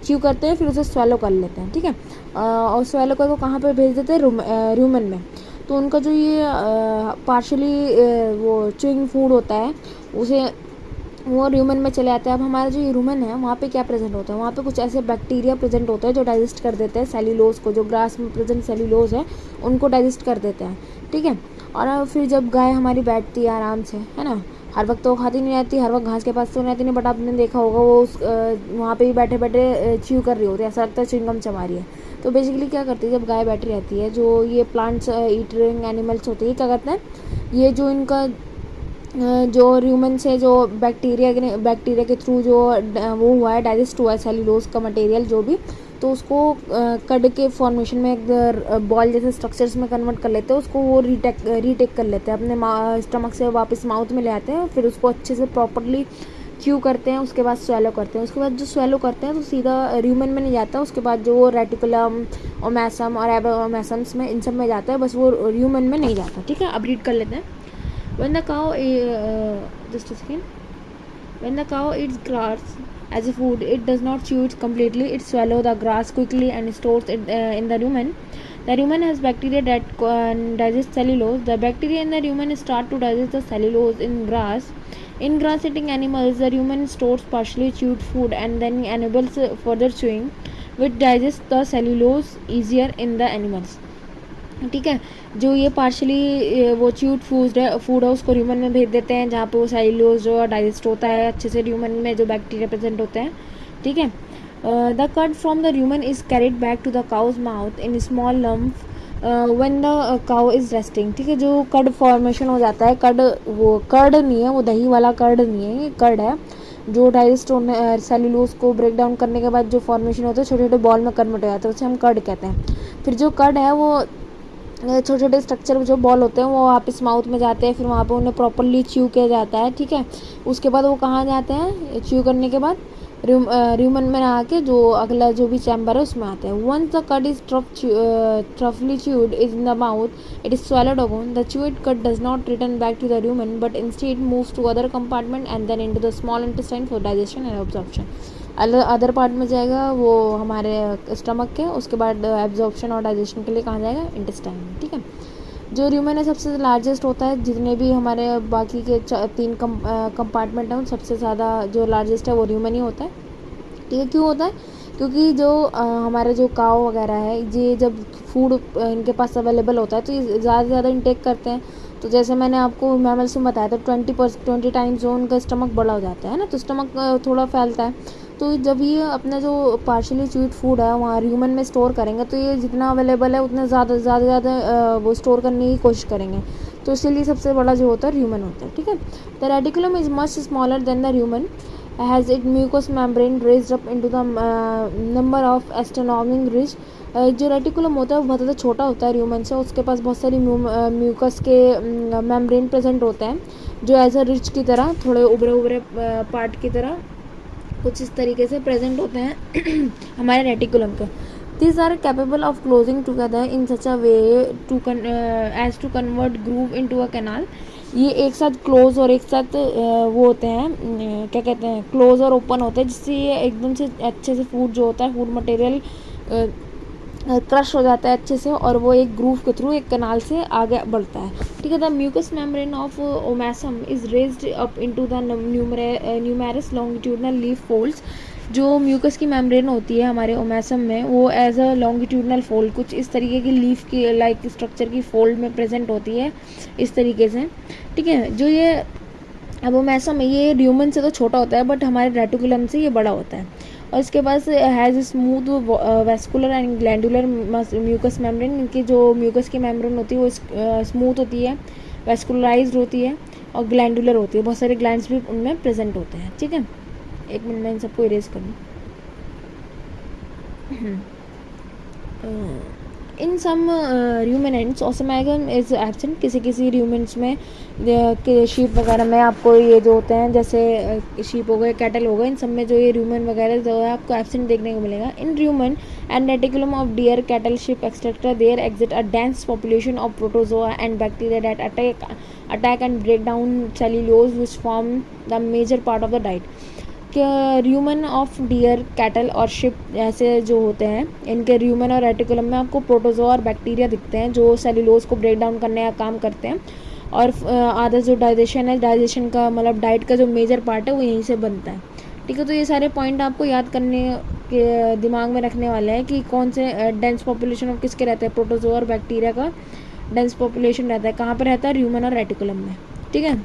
च्यू करते हैं, फिर उसे स्वेलो कर लेते हैं, ठीक है। और स्वेलो कर वो कहाँ पे भेज देते हैं, र्यूमन में। तो उनका जो ये पार्शली वो च्यूइंग फूड होता है उसे वो र्यूमन में चले आते हैं। अब हमारा जो र्यूमन है वहाँ पे क्या प्रेजेंट होता है, वहाँ पे कुछ ऐसे बैक्टीरिया प्रेजेंट होते हैं जो डाइजेस्ट कर देते हैं सेल्यूलोज को, जो ग्रास में प्रेजेंट सेल्यूलोज है उनको डाइजेस्ट कर देते हैं, ठीक है। और फिर जब गाय हमारी बैठती है आराम से, है ना, हर वक्त तो खाती नहीं रहती, हर वक्त घास के पास तो रहती नहीं, बट आपने देखा होगा वो वहाँ पे ही बैठे बैठे च्यू कर रही होती है, ऐसा लगता है च्युइंगम चबा रही है। तो बेसिकली क्या करती है, जब गाय बैठी रहती है, जो ये प्लांट्स ईटिंग एनिमल्स होते हैं, क्या करते हैं, ये जो इनका जो र्यूमन से जो बैक्टीरिया के थ्रू जो वो हुआ है, डाइजेस्ट हुआ है सेल्यूलोज का मटेरियल जो भी, तो उसको कड के फॉर्मेशन में एक बॉल जैसे स्ट्रक्चर्स में कन्वर्ट कर लेते हैं, उसको वो रीटेक कर लेते हैं अपने स्टमक से वापस माउथ में ले आते हैं, फिर उसको अच्छे से प्रॉपरली च्यू करते हैं, उसके बाद स्वेलो करते हैं। उसके बाद जो स्वेलो करते हैं तो सीधा र्यूमन में नहीं जाता, उसके बाद जो वो रेटिकुलम, ओमैसम और एबोमैसम्स में, इन सब में जाता है, बस वो र्यूमन में नहीं जाता, ठीक है। अब रीड कर लेते हैं। When the cow just a second. When the cow eats grass as a food, it does not chew it completely. It swallows the grass quickly and stores it in the rumen. The rumen has bacteria that digest cellulose. The bacteria in the rumen start to digest the cellulose in grass. In grass-eating animals, the rumen stores partially chewed food and then enables further chewing, which digests the cellulose easier in the animals. ठीक है। जो ये partially वो chewed food है उसको र्यूमन में भेज देते हैं, जहाँ पे वो सेल्यूलोज जो डाइजेस्ट होता है अच्छे से र्यूमन में, जो बैक्टीरिया प्रेजेंट होते हैं, ठीक है। The cud from the rumen is carried back to the cow's mouth in small lump when the cow is resting, ठीक है। जो कड फॉर्मेशन हो जाता है, वो कर्ड नहीं है, वो दही वाला कर्ड नहीं है, ये कर्ड है जो डाइजेस्ट होने सेल्यूलोज को ब्रेक डाउन करने के बाद जो फॉर्मेशन होता है छोटे छोटे बॉल में कन्वर्ट हो जाता है, उसे हम कर्ड कहते हैं। फिर जो कर्ड है वो छोटे छोटे स्ट्रक्चर जो बॉल होते हैं वो वापस माउथ में जाते हैं, फिर वहाँ पे उन्हें प्रॉपरली च्यू किया जाता है, ठीक है। उसके बाद वो कहाँ जाते हैं, च्यू करने के बाद र्यूमन में आके जो अगला जो भी चैम्बर है उसमें आते हैं। Once the cud is thoroughly chewed is in the mouth it is swallowed again. The chewed cud does not return back to the rumen but instead moves to other compartment and then into the small intestine for digestion and absorption. Other part में जाएगा वो हमारे stomach के, उसके बाद absorption और digestion के लिए कहाँ जाएगा, इंटेस्टाइन में, ठीक है। जो र्यूमन है सबसे लार्जेस्ट होता है, जितने भी हमारे बाकी के 3 कंपार्टमेंट हैं उन सबसे ज़्यादा जो लार्जेस्ट है वो र्यूमन ही होता है, ठीक है। क्यों होता है, क्योंकि जो हमारे जो काव वगैरह है, ये जब फूड इनके पास अवेलेबल होता है तो ये ज़्यादा से ज़्यादा इंटेक करते हैं। तो जैसे मैंने आपको मैमल्स में बताया था 20 टाइम्स जो उनका स्टमक बड़ा हो जाता है ना, तो स्टमक थोड़ा फैलता है। तो जब ये अपना जो पार्शली च्यूड फूड है वहाँ र्यूमन में स्टोर करेंगे, तो ये जितना अवेलेबल है उतना ज़्यादा वो स्टोर करने की कोशिश करेंगे, तो इसीलिए सबसे बड़ा जो होता है र्यूमन होता है, ठीक है। The reticulum is much smaller than the rumen, has it mucous membrane raised up into the number of astronomic rich. जो रेटिकुलम होता है वो बहुत ज़्यादा छोटा होता है र्यूमन से, उसके पास बहुत सारी म्यूकस के मेम्ब्रेन प्रेजेंट होते हैं, जो एज अ रिच की तरह, थोड़े उभरे पार्ट की तरह कुछ इस तरीके से प्रेजेंट होते हैं हमारे रेटिकुलम के। These are capable of closing together in such a way to as to convert groove into a canal. ये एक साथ क्लोज और एक साथ वो होते हैं, क्या कहते हैं, क्लोज और ओपन होते हैं, जिससे ये एकदम से अच्छे से फूड जो होता है, फूड मटेरियल क्रश हो जाता है अच्छे से, और वो एक ग्रूव के थ्रू एक कनाल से आगे बढ़ता है। ठीक है। The mucous membrane of omasum is raised up into the numerous longitudinal leaf folds. जो म्यूकस की मेम्ब्रेन होती है हमारे ओमेसम में, वो एज अ लॉन्गिट्यूडनल फोल्ड कुछ इस तरीके की लीफ की लाइक स्ट्रक्चर की फोल्ड में प्रेजेंट होती है, इस तरीके से। ठीक है। जो ये अब ओमेसम है, ये ह्यूमन से तो छोटा होता है, बट हमारे रेटिकुलम से ये बड़ा होता है, और इसके पास has smooth vascular and glandular mucous membrane. इनकी जो म्यूकस की मेम्ब्रेन होती है वो स्मूथ होती है, वेस्कुलराइज्ड होती है, और ग्लैंडुलर होती है, बहुत सारे ग्लैंड्स भी उनमें प्रेजेंट होते हैं। ठीक है। एक मिनट में इन सबको इरेज करूँ। इन सम र्यूमिनेंट्स ऑसमैगम इज एब्सेंट। किसी किसी र्यूमेंट्स में, शीप वगैरह में आपको ये जो होते हैं, जैसे शीप हो गए, कैटल हो गए, इन सब में जो ये र्यूमन वगैरह जो है आपको एब्सेंट देखने को मिलेगा। In rumen and reticulum of deer, cattle, sheep etcetera there exist a dense population of protozoa and bacteria that attack and break down cellulose which form the major part of the diet. Rumen of deer, cattle और sheep ऐसे जो होते हैं, इनके र्यूमन और reticulum में आपको protozoa और बैक्टीरिया दिखते हैं, जो सेल्यूलोज को ब्रेक डाउन करने का काम करते हैं। और आधा जो डाइजेशन है, डाइजेशन का मतलब डाइट का जो मेजर पार्ट है वो यहीं से बनता है। ठीक है। तो ये सारे पॉइंट आपको याद करने के दिमाग में रखने वाले हैं कि कौन से डेंस पॉपुलेशन ऑफ किसके रहते हैं, प्रोटोजोआ और बैक्टीरिया का डेंस पॉपुलेशन रहता है, कहाँ पर रहता है, ह्यूमन और रेटिकुलम में। ठीक है।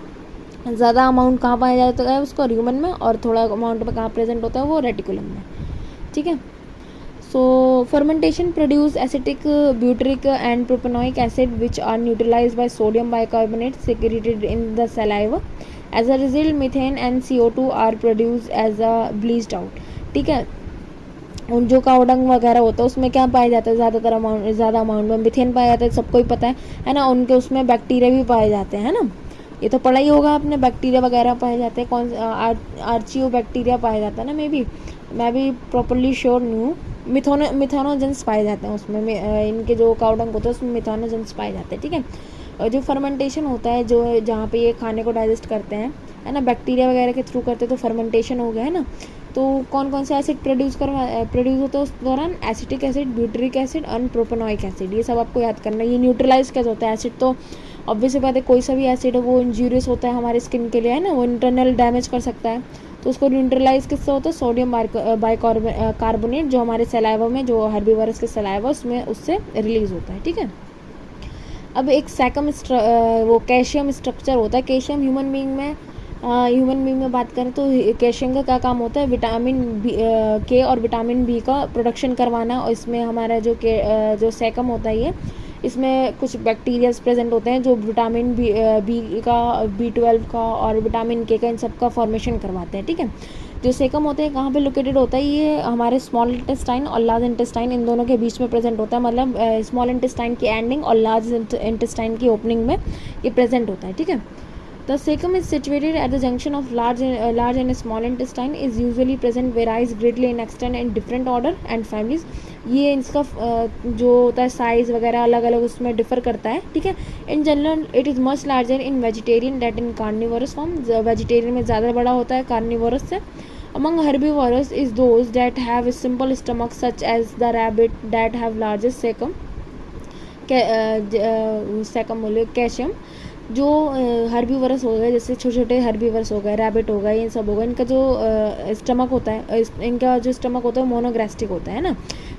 ज़्यादा अमाउंट कहाँ पाया जाता है उसको, ह्यूमन में, और थोड़ा अमाउंट में कहाँ प्रेजेंट होता है, वो रेटिकुलम में। ठीक है। So fermentation produce acetic, butyric and propanoic acid which are neutralized by sodium bicarbonate secreted in the saliva. As a result, methane and CO2 are produced as a bleached out. ठीक है। उन जो कावडंग वगैरह होता है उसमें क्या पाया जाता है, ज़्यादा अमाउंट में मिथेन पाया जाता है, सबको ही पता है ना। उनके उसमें बैक्टीरिया भी पाए जाते हैं, है ना। ये तो पढ़ा ही होगा आपने, बैक्टीरिया वगैरह पाए जाते हैं, कौन आर्चियो बैक्टीरिया पाया जाता है ना, मैं भी प्रॉपरली श्योर नहीं हूँ। मिथानोजेंस पाए जाते हैं उसमें, इनके जो कावडंग होते हैं उसमें मिथानोजेंस पाए जाते हैं। ठीक है। और जो फर्मेंटेशन होता है, जो जहाँ पे ये खाने को डाइजेस्ट करते हैं, है ना, बैक्टीरिया वगैरह के थ्रू करते हैं, तो फर्मेंटेशन हो गया, है ना। तो कौन कौन से एसिड प्रोड्यूस होता है उस दौरान, एसिटिक एसिड, ब्यूटरिक एसिड और प्रोपेनोइक एसिड, ये सब आपको याद करना है। ये न्यूट्रलाइज कैसे होता है एसिड, तो ऑब्वियस बात है, कोई सा भी एसिड है वो इंजूरियस होता है हमारे स्किन के लिए, है ना, वो इंटरनल डैमेज कर सकता है, तो उसको न्यूट्रलाइज किससे होता है, सोडियम बाइकार्बोनेट, जो हमारे सलाइवा में, जो हर्बीवरस के सलाइवा उसमें उससे रिलीज होता है। ठीक है। अब एक सैकम वो कैल्शियम स्ट्रक्चर होता है। कैल्शियम ह्यूमन बीइंग में बात करें तो कैल्शियम का क्या काम होता है, विटामिन के और विटामिन बी का प्रोडक्शन करवाना। और इसमें हमारा जो सैकम होता है, ये इसमें कुछ बैक्टीरियाज प्रेजेंट होते हैं जो विटामिन बी का, B12 का और विटामिन के का, इन सब का फॉर्मेशन करवाते हैं। ठीक है। जो सेकम होते हैं कहाँ पे लोकेटेड होता है, ये हमारे स्मॉल इंटेस्टाइन और लार्ज इंटेस्टाइन, इन दोनों के बीच में प्रेजेंट होता है, मतलब स्मॉल इंटेस्टाइन की एंडिंग और लार्ज इंटेस्टाइन की ओपनिंग में ये प्रेजेंट होता है। ठीक है। The caecum is situated at the junction of large and small intestine, is usually present, varies greatly in extent and different order and families. ये इसका जो होता है साइज वगैरह अलग अलग उसमें डिफर करता है। ठीक है। In general it is much larger in vegetarian that in carnivorous form. Vegetarian में ज़्यादा बड़ा होता है कार्निवोरस से। Among herbivores is those that have a simple stomach such as the rabbit that have largest cecum, calcium. जो herbivores हो गए, जैसे छोटे छोटे हर्बीवरस हो गए, रैबिट हो गए, ये सब हो गए, इनका जो स्टमक होता है, इनका जो स्टमक होता है मोनोग्रास्टिक होता है ना,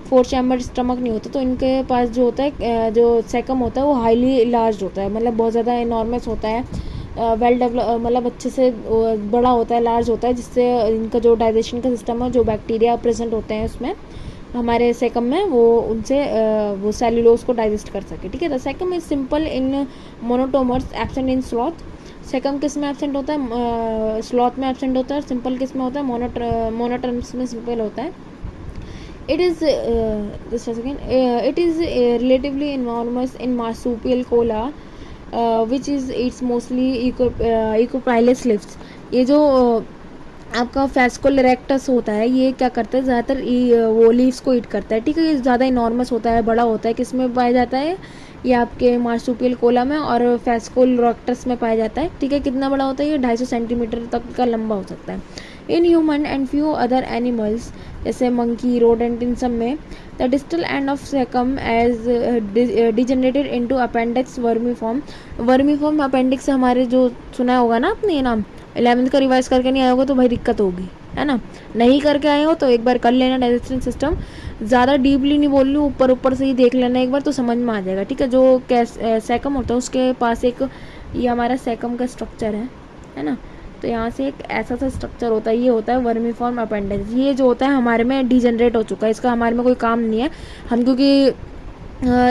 4 चैम्बर स्टमक नहीं होता। तो इनके पास जो होता है, जो सेकम होता है वो हाईली लार्ज होता है, मतलब बहुत ज़्यादा इनॉर्मस होता है, वेल डेवलप, मतलब अच्छे से बड़ा होता है, लार्ज होता है, जिससे इनका जो डाइजेशन का सिस्टम है, जो बैक्टीरिया प्रेजेंट होते हैं उसमें हमारे सेकम में, वो उनसे वो सेल्यूलोज को डाइजेस्ट कर सके। ठीक है। The caecum is simple in monotremes, absent in sloth. Caecum किस में एब्सेंट होता है, स्लॉथ में एब्सेंट होता है। सिंपल किस में होता है, मोनोटर्म्स में सिंपल होता है। It is relatively enormous in marsupial koala, which is its mostly eucalyptus leaf. ये जो आपका फेस्कोल इरेक्टस होता है, ये क्या करता है ज़्यादातर वो लीव्स को ईट करता है, ठीक है। ये ज़्यादा इनॉर्मस होता है, बड़ा होता है, किस में पाया जाता है, ये आपके मार्सुपियल कोला में और फेस्कोल इरेक्टस में पाया जाता है, ठीक है। कितना बड़ा होता है ये, 250 सेंटीमीटर तक का लंबा हो सकता है। In human and few other animals जैसे मंकी, रोडेंट, इन सब में the distal end of caecum has degenerated into appendix vermiform. Vermiform appendix से हमारे जो सुना होगा ना आपने ये नाम, 11th का रिवाइज करके नहीं आया होगा तो भाई दिक्कत होगी, है ना। नहीं करके आए हो तो एक बार कर लेना डाइजेस्टिव सिस्टम, ज़्यादा डीपली नहीं बोल रही हूँ, ऊपर ऊपर से ही देख लेना एक बार तो समझ में आ जाएगा, ठीक है। जो सैकम होता है उसके पास एक ये हमारा सैकम का स्ट्रक्चर है ना। तो यहाँ से एक ऐसा सा स्ट्रक्चर होता है, ये होता है वर्मीफॉर्म अपेंडिक्स। ये जो होता है हमारे में डिजेनरेट हो चुका है, इसका हमारे में कोई काम नहीं है, हम क्योंकि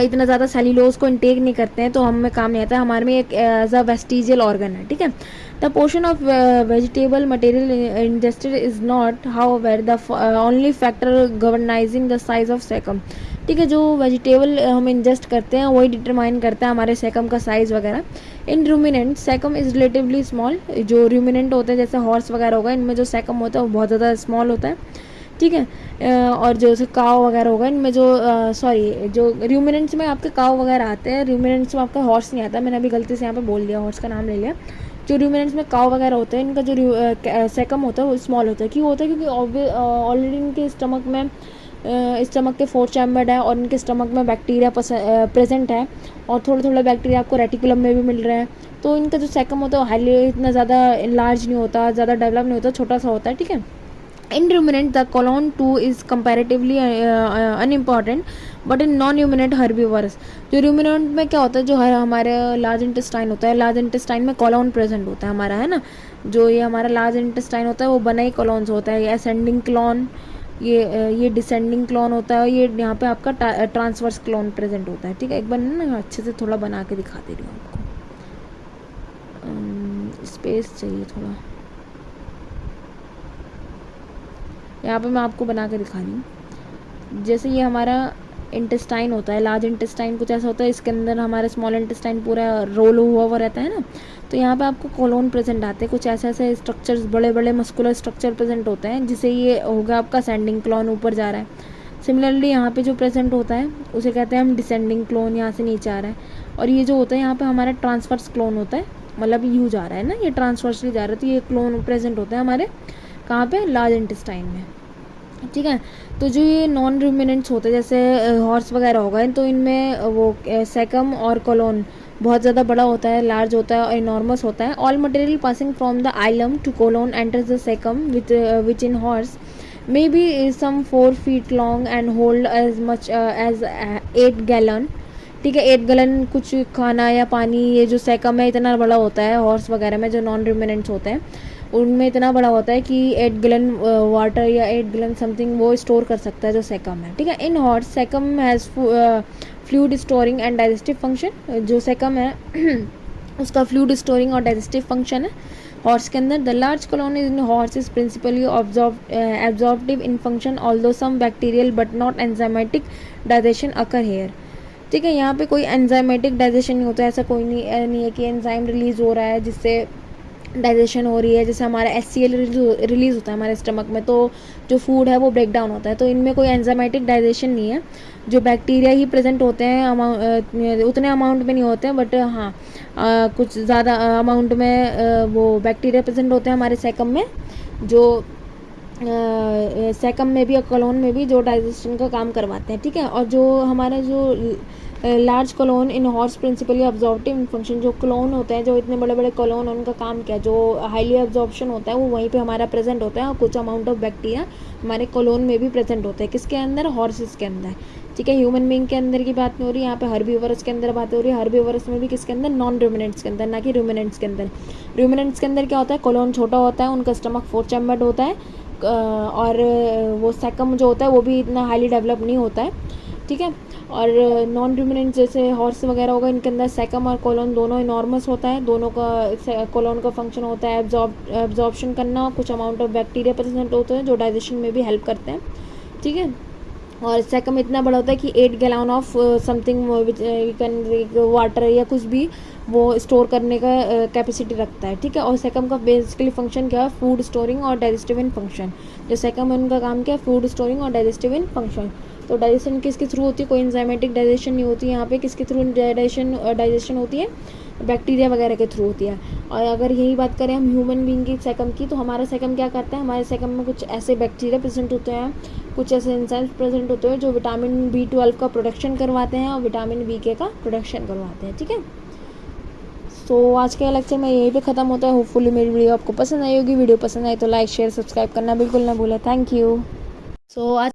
इतना ज़्यादा सेल्यूलोज को इनटेक नहीं करते हैं तो हमें काम नहीं आता है, हमारे में एक एज अ वेस्टिजियल ऑर्गन है, ठीक है। The portion of vegetable material ingested is not however the only factor governing the size of caecum, ठीक है। जो वेजिटेबल हम इंजेस्ट करते हैं वही डिटरमाइन करता है हमारे सेकम का साइज़ वगैरह। इन ruminant caecum is relatively small, जो रूमिनेंट होते हैं जैसे हॉर्स वगैरह होगा, इनमें जो सेकम होता है वो बहुत ज़्यादा स्मॉल होता है, ठीक है। और जैसे काव वगैरह होगा इनमें जो जो रूमिनेंट्स में आपके काव वगैरह आते हैं, रूमिनेंट्स में आपका हॉर्स नहीं आता, मैंने अभी गलती से यहाँ पे बोल दिया, हॉर्स का नाम ले लिया। जो रूमिनेंट्स में काव वगैरह होते हैं इनका जो सेकम होता है वो स्मॉल होता है। क्यों होता है, क्योंकि ऑलरेडी इनके स्टमक में स्टमक के 4 चैम्बर है और इनके स्टमक में बैक्टीरिया प्रेजेंट है, और थोड़े थोड़े बैक्टीरिया आपको रेटिकुलम में भी मिल रहे हैं। तो इनका जो सेकम होता है वो हाईली इतना ज़्यादा लार्ज नहीं होता, ज़्यादा डेवलप नहीं होता, छोटा सा होता है, ठीक है। In ruminant, the colon too is comparatively unimportant, but in non-ruminant herbivores, जो ruminant में क्या होता है, जो हमारे लार्ज इंटेस्टाइन होता है, लार्ज इंटेस्टाइन में कॉलोन प्रेजेंट होता है हमारा, है ना। जो ये हमारा लार्ज इंटेस्टाइन होता है वो बना ही कॉलोन से होता है, ये असेंडिंग क्लोन, ये डिसेंडिंग क्लोन होता है, ये यहाँ पे आपका ट्रांसवर्स क्लोन प्रेजेंट होता है, ठीक है। एक बार ना अच्छे से थोड़ा बना के दिखा दे रही हूँ आपको, स्पेस चाहिए थोड़ा, यहाँ पे मैं आपको बना के दिखा रही हूँ। जैसे ये हमारा इंटेस्टाइन होता है, लार्ज इंटेस्टाइन कुछ ऐसा होता है, इसके अंदर हमारा स्मॉल इंटेस्टाइन पूरा रोल हुआ रहता है ना। तो यहाँ पे आपको कोलोन प्रेजेंट आते हैं, कुछ ऐसे ऐसे स्ट्रक्चर्स, बड़े बड़े मस्कुलर स्ट्रक्चर प्रेजेंट होते हैं, जिसे ये होगा आपका असेंडिंग क्लोन, ऊपर जा रहा है। सिमिलरली यहाँ पे जो प्रेजेंट होता है उसे कहते हैं हम डिसेंडिंग क्लोन, यहाँ से नीचे आ रहा है। और ये जो होता है यहाँ पे हमारा ट्रांसफर्स क्लोन होता है, मतलब यू जा रहा है ना, ये ट्रांसफर्सली जा रहा है, तो ये क्लोन प्रेजेंट होता है हमारे कहाँ पे, लार्ज इंटेस्टाइन में, ठीक है। तो जो ये नॉन रूमिनेंट्स होते हैं जैसे हॉर्स वगैरह होगा, तो इनमें वो सेकम और कोलोन बहुत ज़्यादा बड़ा होता है, लार्ज होता है और इनॉर्मस होता है। All material passing from the ileum to colon enters the caecum which in horse may be some 4 feet long and hold as much as 8 gallon, ठीक है। 8 गैलन कुछ खाना या पानी, ये जो सेकम है इतना बड़ा होता है हॉर्स वगैरह में, जो नॉन रूमिनेंट्स होते हैं उनमें इतना बड़ा होता है कि 8 गैलन वाटर या 8 गैलन समथिंग वो स्टोर कर सकता है जो सेकम है, ठीक है। In horse caecum has fluid storing and digestive function, जो सेकम है उसका फ्लूइड स्टोरिंग और डाइजेस्टिव फंक्शन है हॉर्स के अंदर। The large colony in horse is principally absorptive in function, although some bacterial but not enzymatic digestion occur here, ठीक है। यहाँ पे कोई एंजाइमेटिक डाइजेशन नहीं होता, ऐसा कोई नहीं है कि एंजाइम रिलीज हो रहा है जिससे डाइजेशन हो रही है, जैसे हमारा SCL रिलीज़ होता है हमारे स्टमक में, तो जो फूड है वो ब्रेक डाउन होता है। तो इनमें कोई एंजाइमेटिक डाइजेशन नहीं है, जो बैक्टीरिया ही प्रेजेंट होते हैं, उतने अमाउंट में नहीं होते हैं, बट हाँ कुछ ज़्यादा अमाउंट में वो बैक्टीरिया प्रेजेंट होते हैं हमारे सेकम में, जो सेकम में भी और कोलोन में भी जो डाइजेशन का काम करवाते हैं, ठीक है। और जो हमारा जो large colon in horse principally absorptive function, जो कोलोन होते हैं, जो इतने बड़े बड़े कोलोन, उनका काम क्या है, जो हाईली अब्जॉर्प्शन होता है वो वहीं पे हमारा प्रेजेंट होता है, और कुछ अमाउंट ऑफ बैक्टीरिया हमारे कोलोन में भी प्रेजेंट होते हैं, किसके अंदर, हॉर्सेस के अंदर, ठीक है। ह्यूमन बीइंग के अंदर की बात नहीं हो रही यहाँ पे, हर्बीवरस के अंदर बात हो रही है। हर्बीवरस में भी किसके अंदर, नॉन रूमिनेंट्स के अंदर, ना कि रूमिनेंट्स के अंदर। रूमिनेंट्स के अंदर क्या होता है, कोलोन छोटा होता है, उनका स्टमक 4 चैम्बर्ड होता है, और वो सेकम जो होता है वो भी इतना हाईली डेवलप नहीं होता है, ठीक है। और नॉन रूमिनेंट जैसे हॉर्स वगैरह होगा, इनके अंदर सेकम और कोलोन दोनों इनॉर्मस होता है, दोनों का कोलोन का फंक्शन होता है एब्जॉर्प्शन करना, कुछ अमाउंट ऑफ बैक्टीरिया प्रेजेंट होते हैं जो डाइजेशन में भी हेल्प करते हैं, ठीक है। और सेकम इतना बड़ा होता है कि 8 gallon of something can water या कुछ भी वो स्टोर करने का कैपेसिटी रखता है, ठीक है। और सेकम का बेसिकली फंक्शन क्या है, फूड स्टोरिंग और डाइजेस्टिव इन फंक्शन। जो सेकम है उनका काम क्या है, फूड स्टोरिंग और डाइजेस्टिव इन फंक्शन। तो डाइजेशन किसके थ्रू होती है, कोई एंजाइमेटिक डाइजेशन नहीं होती यहाँ पे, किसके थ्रू डाइजेशन होती है, बैक्टीरिया वगैरह के थ्रू होती है। और अगर यही बात करें हम ह्यूमन बीइंग की सेकम की, तो हमारा सेकम क्या करता है, हमारे सेकम में कुछ ऐसे बैक्टीरिया प्रेजेंट होते हैं, कुछ ऐसे एंजाइम्स प्रेजेंट होते हैं जो विटामिन B12 का प्रोडक्शन करवाते हैं और विटामिन BK का प्रोडक्शन करवाते हैं, ठीक है। सो आज का लेक्चर में यहीं पे ख़त्म होता है। होपफुली मेरी वीडियो आपको पसंद आई होगी। वीडियो पसंद आई तो लाइक शेयर सब्सक्राइब करना बिल्कुल ना भूलें। Thank you. सो आज